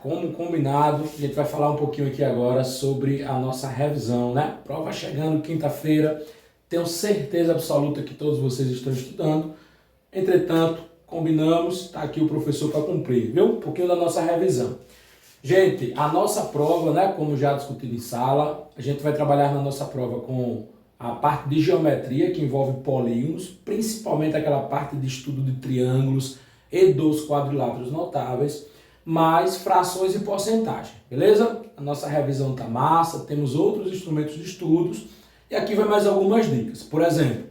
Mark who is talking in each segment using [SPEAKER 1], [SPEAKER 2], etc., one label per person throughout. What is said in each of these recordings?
[SPEAKER 1] Como combinado, a gente vai falar um pouquinho aqui agora sobre a nossa revisão, né? Prova chegando quinta-feira, tenho certeza absoluta que todos vocês estão estudando. Entretanto, combinamos, está aqui o professor para cumprir, viu? Um pouquinho da nossa revisão. Gente, a nossa prova, né, como já discutido em sala, a gente vai trabalhar na nossa prova com a parte de geometria, que envolve polígonos, principalmente aquela parte de estudo de triângulos e dos quadriláteros notáveis, mais frações e porcentagem, beleza? A nossa revisão tá massa, temos outros instrumentos de estudos, e aqui vai mais algumas dicas. Por exemplo,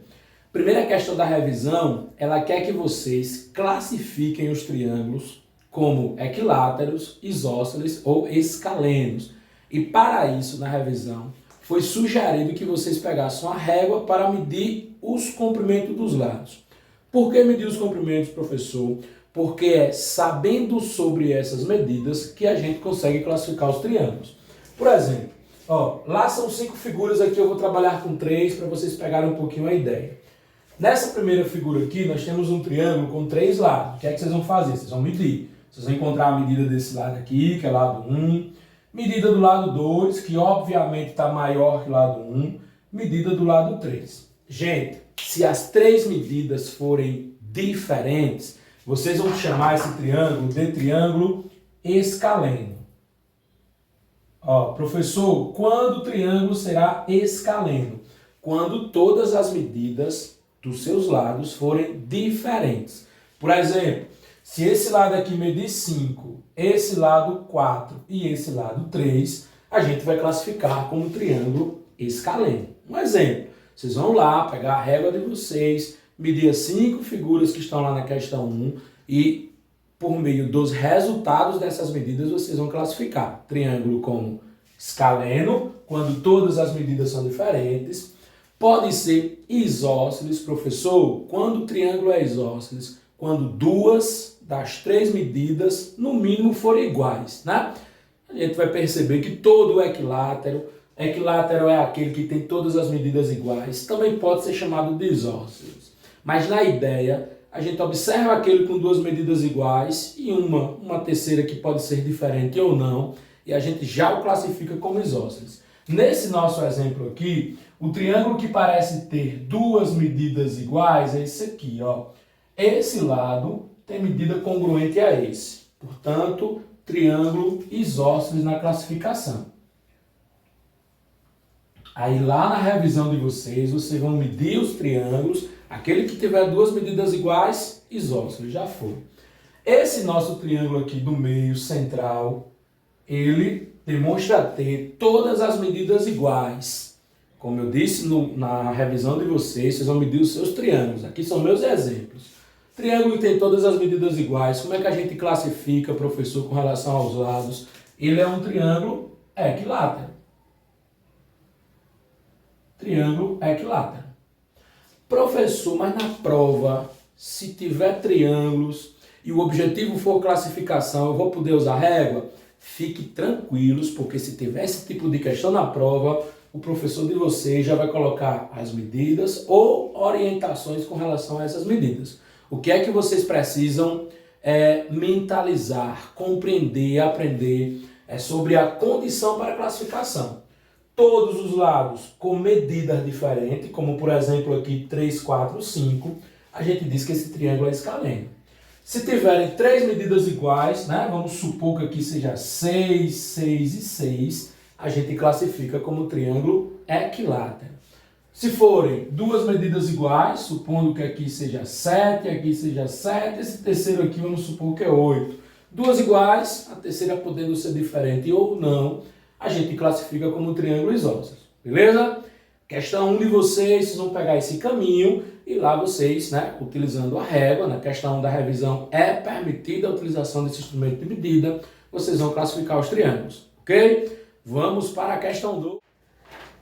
[SPEAKER 1] primeira questão da revisão, ela quer que vocês classifiquem os triângulos como equiláteros, isósceles ou escalenos. E para isso, na revisão, foi sugerido que vocês pegassem uma régua para medir os comprimentos dos lados. Por que medir os comprimentos, professor? Porque é sabendo sobre essas medidas que a gente consegue classificar os triângulos. Por exemplo, lá são 5 figuras, aqui eu vou trabalhar com 3 para vocês pegarem um pouquinho a ideia. Nessa primeira figura aqui, nós temos um triângulo com 3 lados. O que é que vocês vão fazer? Vocês vão medir. Vocês vão encontrar a medida desse lado aqui, que é lado 1. Medida do lado 2, que obviamente está maior que o lado 1. Medida do lado 3. Gente, se as 3 medidas forem diferentes, vocês vão chamar esse triângulo de triângulo escaleno. Professor, quando o triângulo será escaleno? Quando todas as medidas dos seus lados forem diferentes. Por exemplo, se esse lado aqui medir 5, esse lado 4 e esse lado 3, a gente vai classificar como triângulo escaleno. Um exemplo, vocês vão lá pegar a régua de vocês, medir as 5 figuras que estão lá na questão 1 e, por meio dos resultados dessas medidas, vocês vão classificar triângulo como escaleno, quando todas as medidas são diferentes. Pode ser isósceles, professor, quando o triângulo é isósceles, quando 2 das 3 medidas, no mínimo, forem iguais, né? A gente vai perceber que todo equilátero é aquele que tem todas as medidas iguais, também pode ser chamado de isósceles. Mas na ideia, a gente observa aquele com 2 medidas iguais e uma terceira que pode ser diferente ou não, e a gente já o classifica como isósceles. Nesse nosso exemplo aqui, o triângulo que parece ter 2 medidas iguais é esse aqui, ó. Esse lado tem medida congruente a esse. Portanto, triângulo isósceles na classificação. Aí lá na revisão de vocês vão medir os triângulos. Aquele que tiver 2 medidas iguais, isósceles, já foi. Esse nosso triângulo aqui do meio central, ele demonstra ter todas as medidas iguais. Como eu disse na revisão de vocês vão medir os seus triângulos. Aqui são meus exemplos. Triângulo que tem todas as medidas iguais. Como é que a gente classifica, professor, com relação aos lados? Ele é um triângulo equilátero. Triângulo equilátero. Professor, mas na prova, se tiver triângulos e o objetivo for classificação, eu vou poder usar régua? Fique tranquilos, porque se tiver esse tipo de questão na prova, o professor de vocês já vai colocar as medidas ou orientações com relação a essas medidas. O que é que vocês precisam mentalizar, compreender, aprender sobre a condição para a classificação. Todos os lados com medidas diferentes, como por exemplo aqui 3, 4, 5, a gente diz que esse triângulo é escaleno. Se tiverem 3 medidas iguais, né, vamos supor que aqui seja 6, 6 e 6, a gente classifica como triângulo equilátero. Se forem 2 medidas iguais, supondo que aqui seja 7, aqui seja 7, esse terceiro aqui vamos supor que é 8. 2 iguais, a terceira podendo ser diferente ou não, a gente classifica como triângulo isósceles, beleza? Questão 1 de vocês vão pegar esse caminho e lá vocês, né, utilizando a régua, na questão 1 da revisão é permitida a utilização desse instrumento de medida, vocês vão classificar os triângulos, ok? Vamos para a questão 2.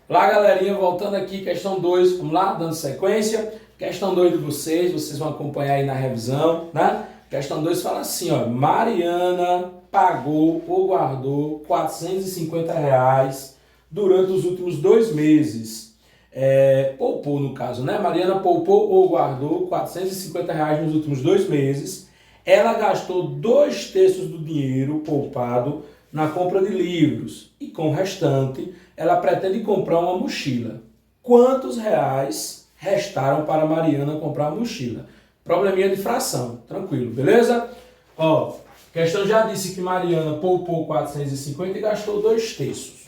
[SPEAKER 1] Lá, galerinha, voltando aqui, questão 2, vamos lá, dando sequência. Questão 2 de vocês vão acompanhar aí na revisão, né? Questão 2 fala assim, ó, Mariana pagou ou guardou R$450 durante os últimos 2 meses. Poupou, no caso, né? Mariana poupou ou guardou R$450 nos últimos 2 meses ela gastou 2/3 do dinheiro poupado na compra de livros e com o restante ela pretende comprar uma mochila. Quantos reais restaram para Mariana comprar a mochila? Probleminha de fração, tranquilo, beleza? Ó, a questão já disse que Mariana poupou 450 e gastou 2/3.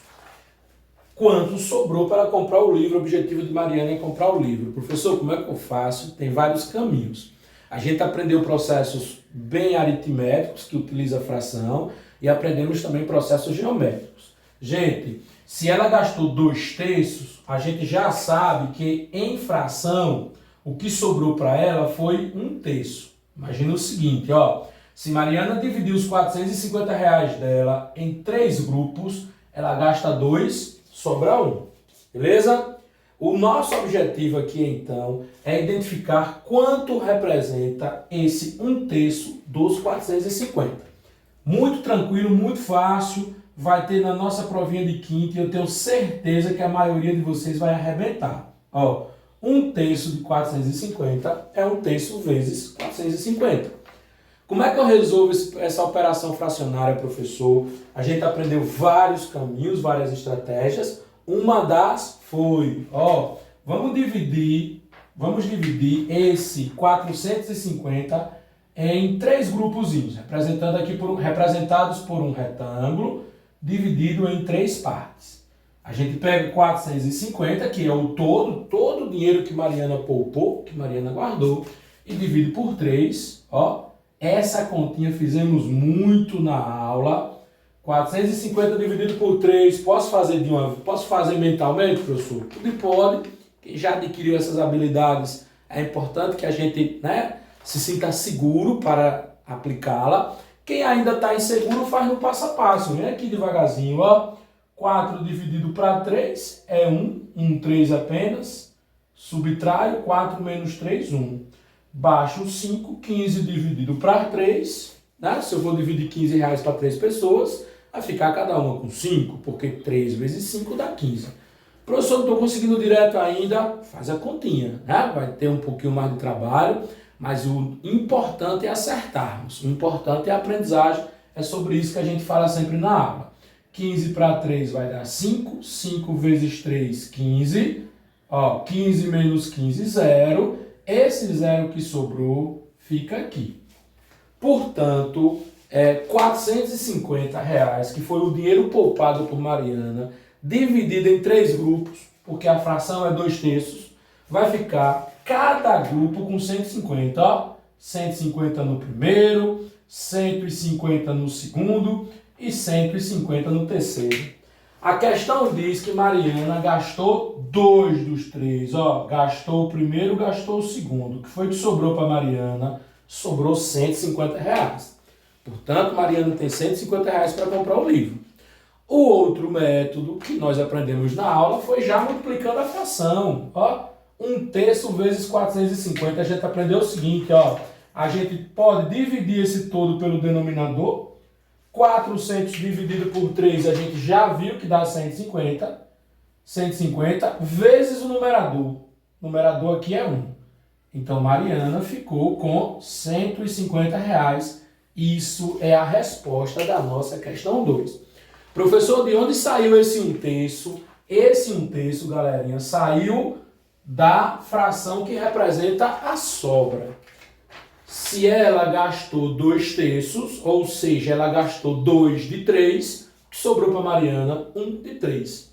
[SPEAKER 1] Quanto sobrou para comprar o livro? O objetivo de Mariana é comprar o livro. Professor, como é que eu faço? Tem vários caminhos. A gente aprendeu processos bem aritméticos, que utiliza fração, e aprendemos também processos geométricos. Gente, se ela gastou 2/3, a gente já sabe que em fração, o que sobrou para ela foi 1/3. Imagina o seguinte, ó, se Mariana dividir os 450 reais dela em 3 grupos, ela gasta 2, sobra 1, beleza? O nosso objetivo aqui, então, é identificar quanto representa esse 1/3 dos 450. Muito tranquilo, muito fácil, vai ter na nossa provinha de quinta e eu tenho certeza que a maioria de vocês vai arrebentar. Ó, 1/3 de 450 é 1/3 vezes 450. Como é que eu resolvo essa operação fracionária, professor? A gente aprendeu vários caminhos, várias estratégias. Uma das foi, ó, vamos dividir esse 450 em 3 grupozinhos, representados por um retângulo, dividido em 3 partes. A gente pega 450, que é o todo o dinheiro que Mariana poupou, que Mariana guardou, e divide por 3, ó. Essa continha fizemos muito na aula. 450 dividido por 3, posso fazer mentalmente, professor? Tudo pode. Quem já adquiriu essas habilidades, é importante que a gente, né, se sinta seguro para aplicá-la. Quem ainda está inseguro, faz no passo a passo. Vem aqui devagarzinho, ó. 4 dividido para 3 é 1, 3 apenas. Subtraio 4 menos 3, 1. Baixo 5, 15 dividido para 3, né? Se eu vou dividir 15 reais para 3 pessoas, vai ficar cada uma com 5, porque 3 vezes 5 dá 15. Professor, não estou conseguindo direto ainda, faz a continha, né? Vai ter um pouquinho mais de trabalho, mas o importante é acertarmos, o importante é a aprendizagem, é sobre isso que a gente fala sempre na aula. 15 para 3 vai dar 5, 5 vezes 3, 15, ó, 15 menos 15, 0. Esse 0 que sobrou fica aqui. Portanto, 450 reais, que foi o dinheiro poupado por Mariana, dividido em 3 grupos, porque a fração é 2/3, vai ficar cada grupo com 150, ó. 150 no primeiro, 150 no segundo e 150 no terceiro. A questão diz que Mariana gastou 2 dos 3, ó, gastou o primeiro, gastou o segundo. O que foi que sobrou para Mariana? Sobrou 150 reais. Portanto, Mariana tem 150 reais para comprar o livro. O outro método que nós aprendemos na aula foi já multiplicando a fração. Ó, 1/3 vezes 450, a gente aprendeu o seguinte, ó, a gente pode dividir esse todo pelo denominador. 400 dividido por 3, a gente já viu que dá 150. 150 vezes o numerador. O numerador aqui é 1. Então, Mariana ficou com 150 reais. Isso é a resposta da nossa questão 2. Professor, de onde saiu esse 1/3? Esse 1/3, galerinha, saiu da fração que representa a sobra. Se ela gastou 2/3, ou seja, ela gastou 2 de 3, o que sobrou para Mariana? 1 de 3.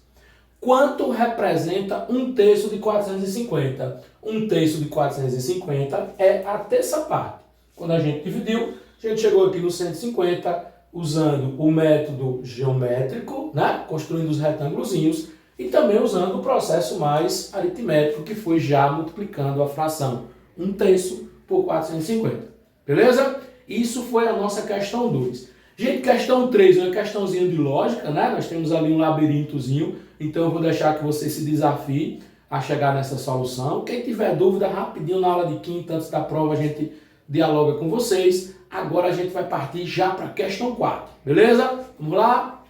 [SPEAKER 1] Quanto representa 1/3 de 450? 1/3 de 450 é a terça parte. Quando a gente dividiu, a gente chegou aqui no 150, usando o método geométrico, né? Construindo os retângulozinhos, e também usando o processo mais aritmético, que foi já multiplicando a fração 1/3 por 450. Beleza? Isso foi a nossa questão 2. Gente, questão 3 é uma questãozinha de lógica, né? Nós temos ali um labirintozinho, então eu vou deixar que você se desafie a chegar nessa solução. Quem tiver dúvida, rapidinho na aula de quinta, antes da prova, a gente dialoga com vocês. Agora a gente vai partir já para a questão 4. Beleza? Vamos lá?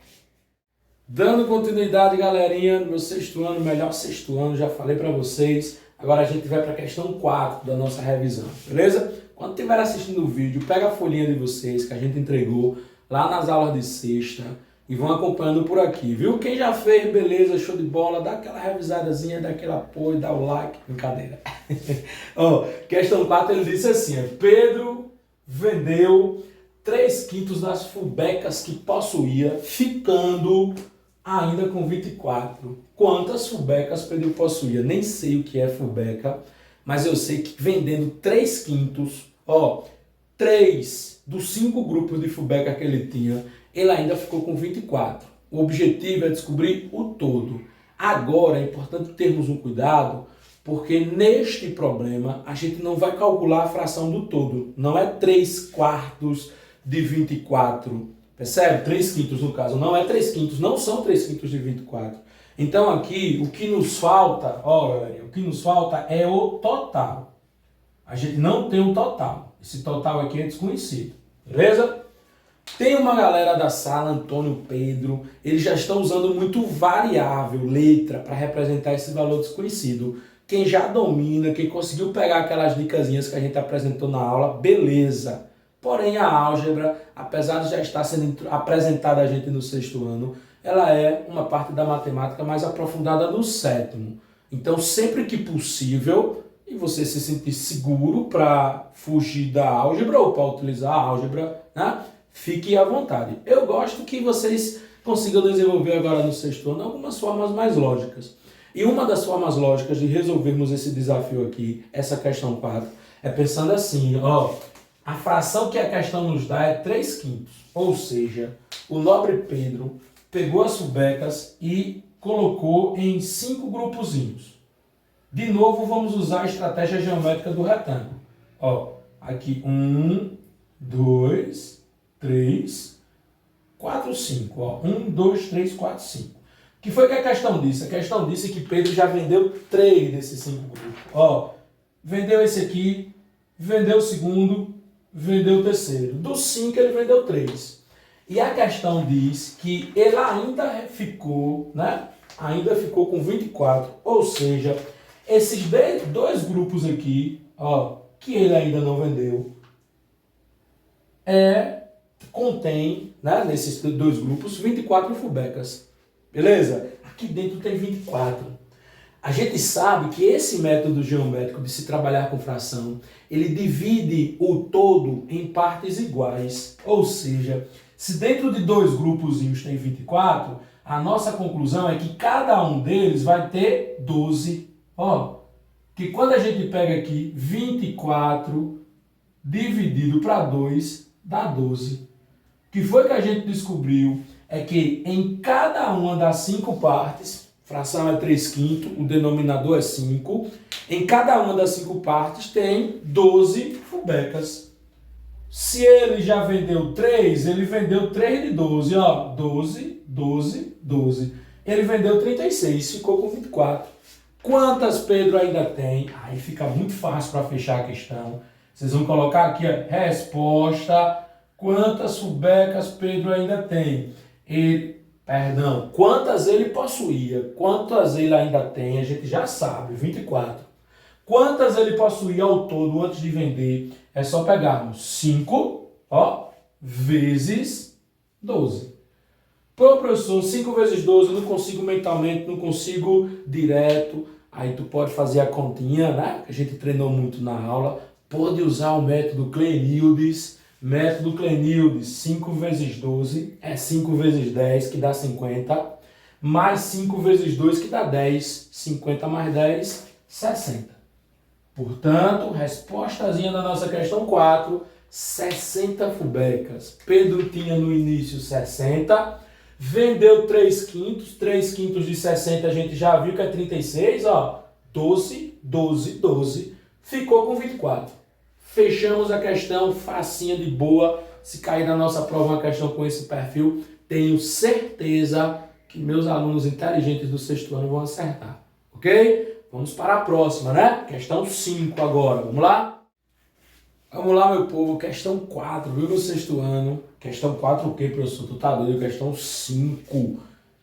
[SPEAKER 1] Dando continuidade, galerinha, no meu sexto ano, melhor sexto ano, já falei para vocês. Agora a gente vai para a questão 4 da nossa revisão, beleza? Quando estiver assistindo o vídeo, pega a folhinha de vocês que a gente entregou lá nas aulas de sexta e vão acompanhando por aqui, viu? Quem já fez, beleza, show de bola, dá aquela revisadazinha, dá aquele apoio, dá o like, brincadeira. Ó, questão 4, ele disse assim, Pedro vendeu 3/5 das fubecas que possuía, ficando ainda com 24. Quantas fubecas Pedro possuía? Nem sei o que é fubeca, mas eu sei que vendendo 3/5, 3 dos 5 grupos de fubeca que ele tinha, ele ainda ficou com 24. O objetivo é descobrir o todo. Agora é importante termos um cuidado, porque neste problema a gente não vai calcular a fração do todo. Não é 3/4 de 24. Percebe? 3/5 no caso. Não é 3/5, não são 3/5 de 24. Então aqui o que nos falta, galerinha, o que nos falta é o total. A gente não tem um total. Esse total aqui é desconhecido. Beleza? Tem uma galera da sala, Antônio, Pedro, eles já estão usando muito variável, letra, para representar esse valor desconhecido. Quem já domina, quem conseguiu pegar aquelas dicasinhas que a gente apresentou na aula, beleza. Porém, a álgebra, apesar de já estar sendo apresentada a gente no 6º ano, ela é uma parte da matemática mais aprofundada no 7º. Então, sempre que possível, e você se sentir seguro para fugir da álgebra ou para utilizar a álgebra, né? Fique à vontade. Eu gosto que vocês consigam desenvolver agora no 6º ano algumas formas mais lógicas. E uma das formas lógicas de resolvermos esse desafio aqui, essa questão 4, é pensando assim, a fração que a questão nos dá é 3/5. Ou seja, o nobre Pedro pegou as fubecas e colocou em 5 grupozinhos. De novo, vamos usar a estratégia geométrica do retângulo. Aqui 1, 2, 3, 4, 5. 1, 2, 3, 4, 5. O que foi que a questão disse? A questão disse que Pedro já vendeu 3 desses 5 grupos. Vendeu esse aqui, vendeu o segundo, vendeu o terceiro. Dos 5 ele vendeu 3. E a questão diz que ele ainda ficou, Ainda ficou com 24. Ou seja, esses 2 grupos aqui, que ele ainda não vendeu, contém, nesses 2 grupos, 24 fubecas. Beleza? Aqui dentro tem 24. A gente sabe que esse método geométrico de se trabalhar com fração, ele divide o todo em partes iguais. Ou seja, se dentro de 2 grupozinhos tem 24, a nossa conclusão é que cada um deles vai ter 12. Que quando a gente pega aqui 24 dividido para 2, dá 12. O que foi que a gente descobriu é que em cada uma das 5 partes, fração é 3/5, o denominador é 5, em cada uma das 5 partes tem 12 fubecas. Se ele já vendeu 3, ele vendeu 3 de 12, 12, 12, 12. Ele vendeu 36, ficou com 24. Quantas Pedro ainda tem? Aí fica muito fácil para fechar a questão. Vocês vão colocar aqui a resposta. Quantas fubecas Pedro ainda tem? Quantas ele possuía? Quantas ele ainda tem? A gente já sabe, 24. Quantas ele possuía ao todo antes de vender? É só pegarmos 5, vezes 12. Pô, professor, 5 vezes 12, eu não consigo mentalmente, não consigo direto. Aí tu pode fazer a continha, que a gente treinou muito na aula. Pode usar o método Clenildes. Método Clenildes, 5 vezes 12 é 5 vezes 10, que dá 50. Mais 5 vezes 2, que dá 10. 50 mais 10, 60. Portanto, respostazinha da nossa questão 4, 60 fubecas. Pedro tinha no início 60, vendeu 3/5, 3/5 de 60 a gente já viu que é 36, 12, 12, 12, ficou com 24. Fechamos a questão, facinha de boa. Se cair na nossa prova uma questão com esse perfil, tenho certeza que meus alunos inteligentes do 6º ano vão acertar. Ok? Vamos para a próxima, Questão 5 agora. Vamos lá? Vamos lá, meu povo. Questão 4, viu, no 6º ano. Questão 4 o quê, professor? Tu tá doido? Questão 5.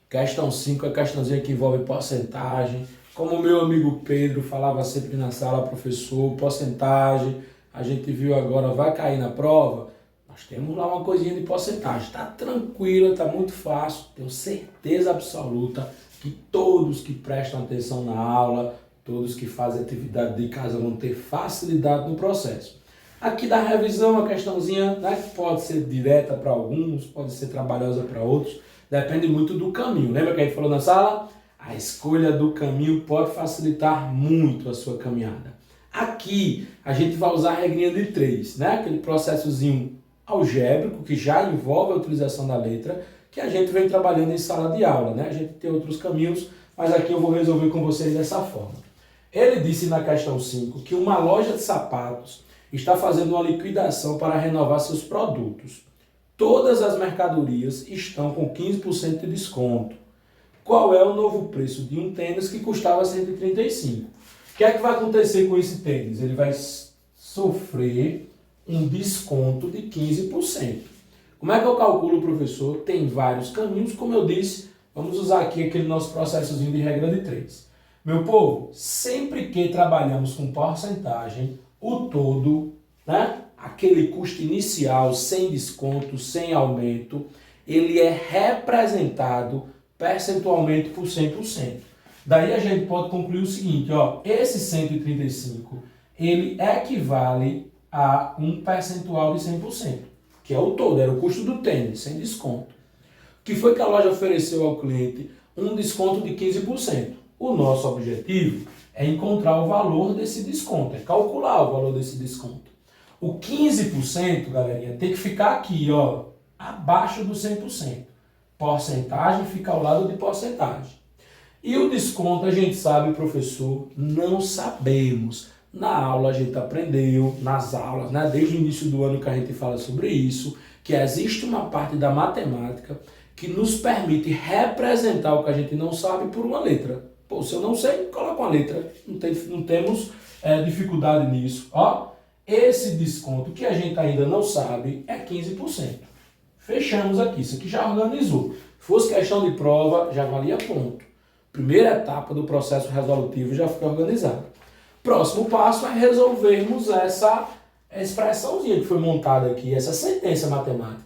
[SPEAKER 1] Questão 5 é a questãozinha que envolve porcentagem. Como o meu amigo Pedro falava sempre na sala, professor, porcentagem, a gente viu agora, vai cair na prova, nós temos lá uma coisinha de porcentagem. Está tranquila, está muito fácil, tenho certeza absoluta que todos que prestam atenção na aula, todos que fazem atividade de casa vão ter facilidade no processo. Aqui da revisão, a questãozinha, né, que pode ser direta para alguns, pode ser trabalhosa para outros, depende muito do caminho. Lembra que a gente falou na sala? A escolha do caminho pode facilitar muito a sua caminhada. Aqui, a gente vai usar a regrinha de 3, né? Aquele processozinho algébrico que já envolve a utilização da letra, que a gente vem trabalhando em sala de aula, né? A gente tem outros caminhos, mas aqui eu vou resolver com vocês dessa forma. Ele disse na questão 5 que uma loja de sapatos está fazendo uma liquidação para renovar seus produtos. Todas as mercadorias estão com 15% de desconto. Qual é o novo preço de um tênis que custava 135? O que é que vai acontecer com esse tênis? Ele vai sofrer um desconto de 15%. Como é que eu calculo, professor? Tem vários caminhos, como eu disse, vamos usar aqui aquele nosso processozinho de regra de 3. Meu povo, sempre que trabalhamos com porcentagem, o todo, né? Aquele custo inicial, sem desconto, sem aumento, ele é representado percentualmente por 100%. Daí a gente pode concluir o seguinte, ó, esse 135, ele equivale a um percentual de 100%, que é o todo, era o custo do tênis, sem desconto. O que foi que a loja ofereceu ao cliente? Um desconto de 15%. O nosso objetivo é encontrar o valor desse desconto, é calcular o valor desse desconto. O 15%, galerinha, tem que ficar aqui, ó, abaixo do 100%. Porcentagem fica ao lado de porcentagem. E o desconto, a gente sabe, professor, não sabemos. Na aula a gente aprendeu, nas aulas, né, desde o início do ano que a gente fala sobre isso, que existe uma parte da matemática que nos permite representar o que a gente não sabe por uma letra. Pô, se eu não sei, coloca uma letra. Não temos dificuldade nisso. Ó, esse desconto que a gente ainda não sabe é 15%. Fechamos aqui. Isso aqui já organizou. Se fosse questão de prova, já valia ponto. Primeira etapa do processo resolutivo já foi organizada. Próximo passo é resolvermos essa expressãozinha que foi montada aqui, essa sentença matemática.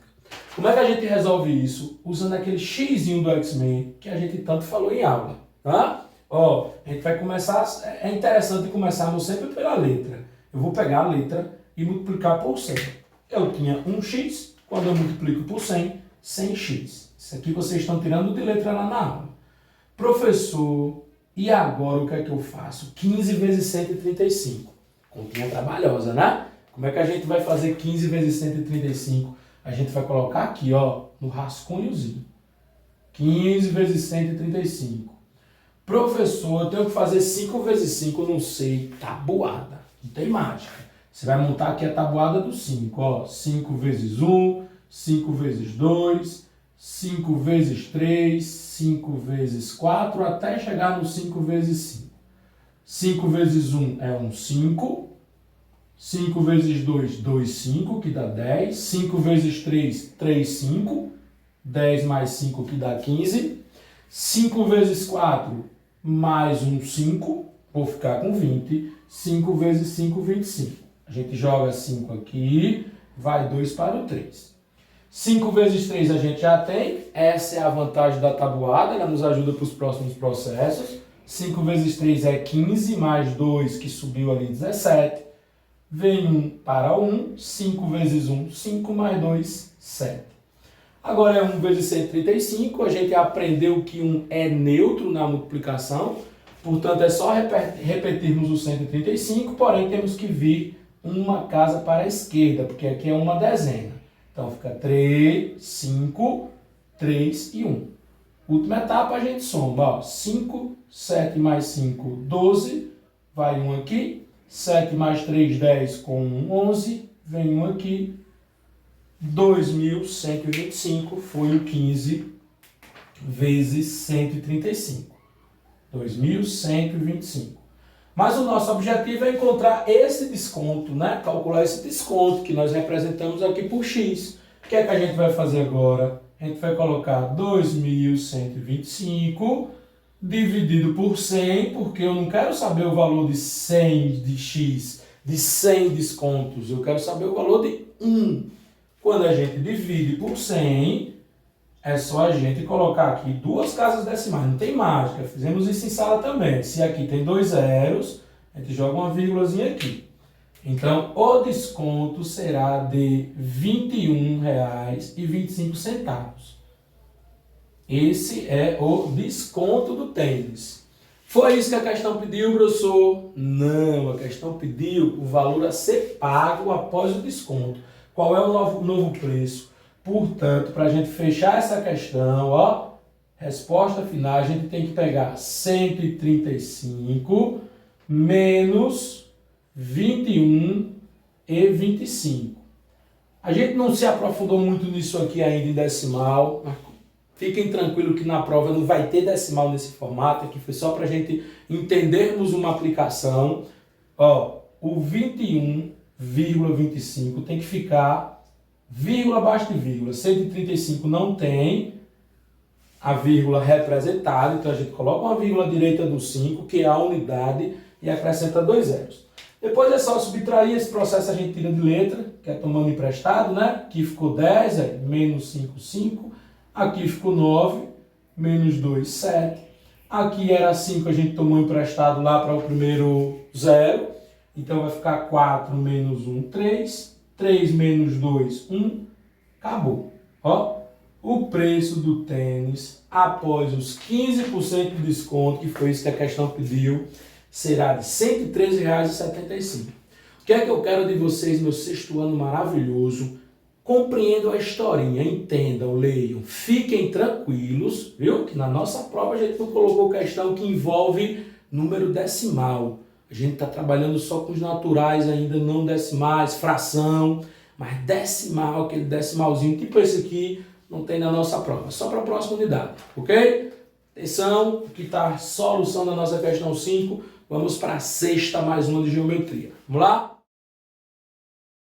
[SPEAKER 1] Como é que a gente resolve isso? Usando aquele xizinho do X-Men que a gente tanto falou em aula. Tá? Ó, a gente vai começar, é interessante começarmos sempre pela letra. Eu vou pegar a letra e multiplicar por 100. Eu tinha 1x, quando eu multiplico por 100, 100x. Isso aqui vocês estão tirando de letra lá na aula. Professor, e agora o que é que eu faço? 15 vezes 135. Continha trabalhosa, né? Como é que a gente vai fazer 15 vezes 135? A gente vai colocar aqui, ó, no rascunhozinho. 15 vezes 135. Professor, eu tenho que fazer 5 vezes 5, não sei, tabuada. Não tem mágica. Você vai montar aqui a tabuada do 5, ó. 5 vezes 1, 5 vezes 2, 5 vezes 3, 5 vezes 4, até chegar no 5 vezes 5. 5 vezes 1 é um 5. 5 vezes 2, 2, 5, que dá 10. 5 vezes 3, 3, 5. 10 mais 5, que dá 15. 5 vezes 4, mais um 5. Vou ficar com 20. 5 vezes 5, 25. A gente joga 5 aqui, vai 2 para o 3. 5 vezes 3 a gente já tem. Essa é a vantagem da tabuada, ela nos ajuda para os próximos processos. 5 vezes 3 é 15, mais 2, que subiu ali, 17. Vem 1 para 1. 5 vezes 1, 5, mais 2, 7. Agora é 1 vezes 135. A gente aprendeu que 1 é neutro na multiplicação. Portanto, é só repetirmos o 135, porém temos que vir uma casa para a esquerda, porque aqui é uma dezena. Então fica 3, 5, 3 e 1. Última etapa a gente soma, ó, 5, 7 mais 5, 12, vai 1 aqui, 7 mais 3, 10, com 1, 11, vem 1 aqui, 2.125 foi o 15 vezes 135. 2.125. Mas o nosso objetivo é encontrar esse desconto, né? Calcular esse desconto que nós representamos aqui por x. O que é que a gente vai fazer agora? A gente vai colocar 2.125 dividido por 100, porque eu não quero saber o valor de 100 de x, de 100 descontos, eu quero saber o valor de 1. Quando a gente divide por 100, é só a gente colocar aqui duas casas decimais, não tem mágica, fizemos isso em sala também. Se aqui tem 2 zeros, a gente joga uma vírgulazinha aqui. Então, o desconto será de R$ 21,25. Esse é o desconto do tênis. Foi isso que a questão pediu, professor? Não, a questão pediu o valor a ser pago após o desconto. Qual é o novo preço? Portanto, para a gente fechar essa questão, ó, resposta final, a gente tem que pegar 135 menos 21,25. A gente não se aprofundou muito nisso aqui ainda em decimal. Fiquem tranquilos que na prova não vai ter decimal nesse formato, aqui foi só para a gente entendermos uma aplicação. Ó, o 21,25 tem que ficar vírgula abaixo de vírgula. 135 não tem a vírgula representada, então a gente coloca uma vírgula à direita do 5, que é a unidade, e acrescenta 2 zeros. Depois é só subtrair, esse processo a gente tira de letra, que é tomando emprestado, né? Aqui ficou 10, menos 5, 5. Aqui ficou 9, menos 2, 7. Aqui era 5, a gente tomou emprestado lá para o primeiro zero. Então vai ficar 4 menos 1, 3. 3 menos 2, 1. Acabou. Ó, o preço do tênis, após os 15% de desconto, que foi isso que a questão pediu, será de R$ 113,75. O que é que eu quero de vocês, meu sexto ano maravilhoso? Compreendam a historinha, entendam, leiam, fiquem tranquilos, viu? Que na nossa prova a gente não colocou questão que envolve número decimal. A gente está trabalhando só com os naturais ainda, não decimais, fração, mas decimal, aquele decimalzinho, tipo esse aqui, não tem na nossa prova, só para a próxima unidade, ok? Atenção, que está a solução da nossa questão 5, vamos para a sexta, mais uma de geometria. Vamos lá?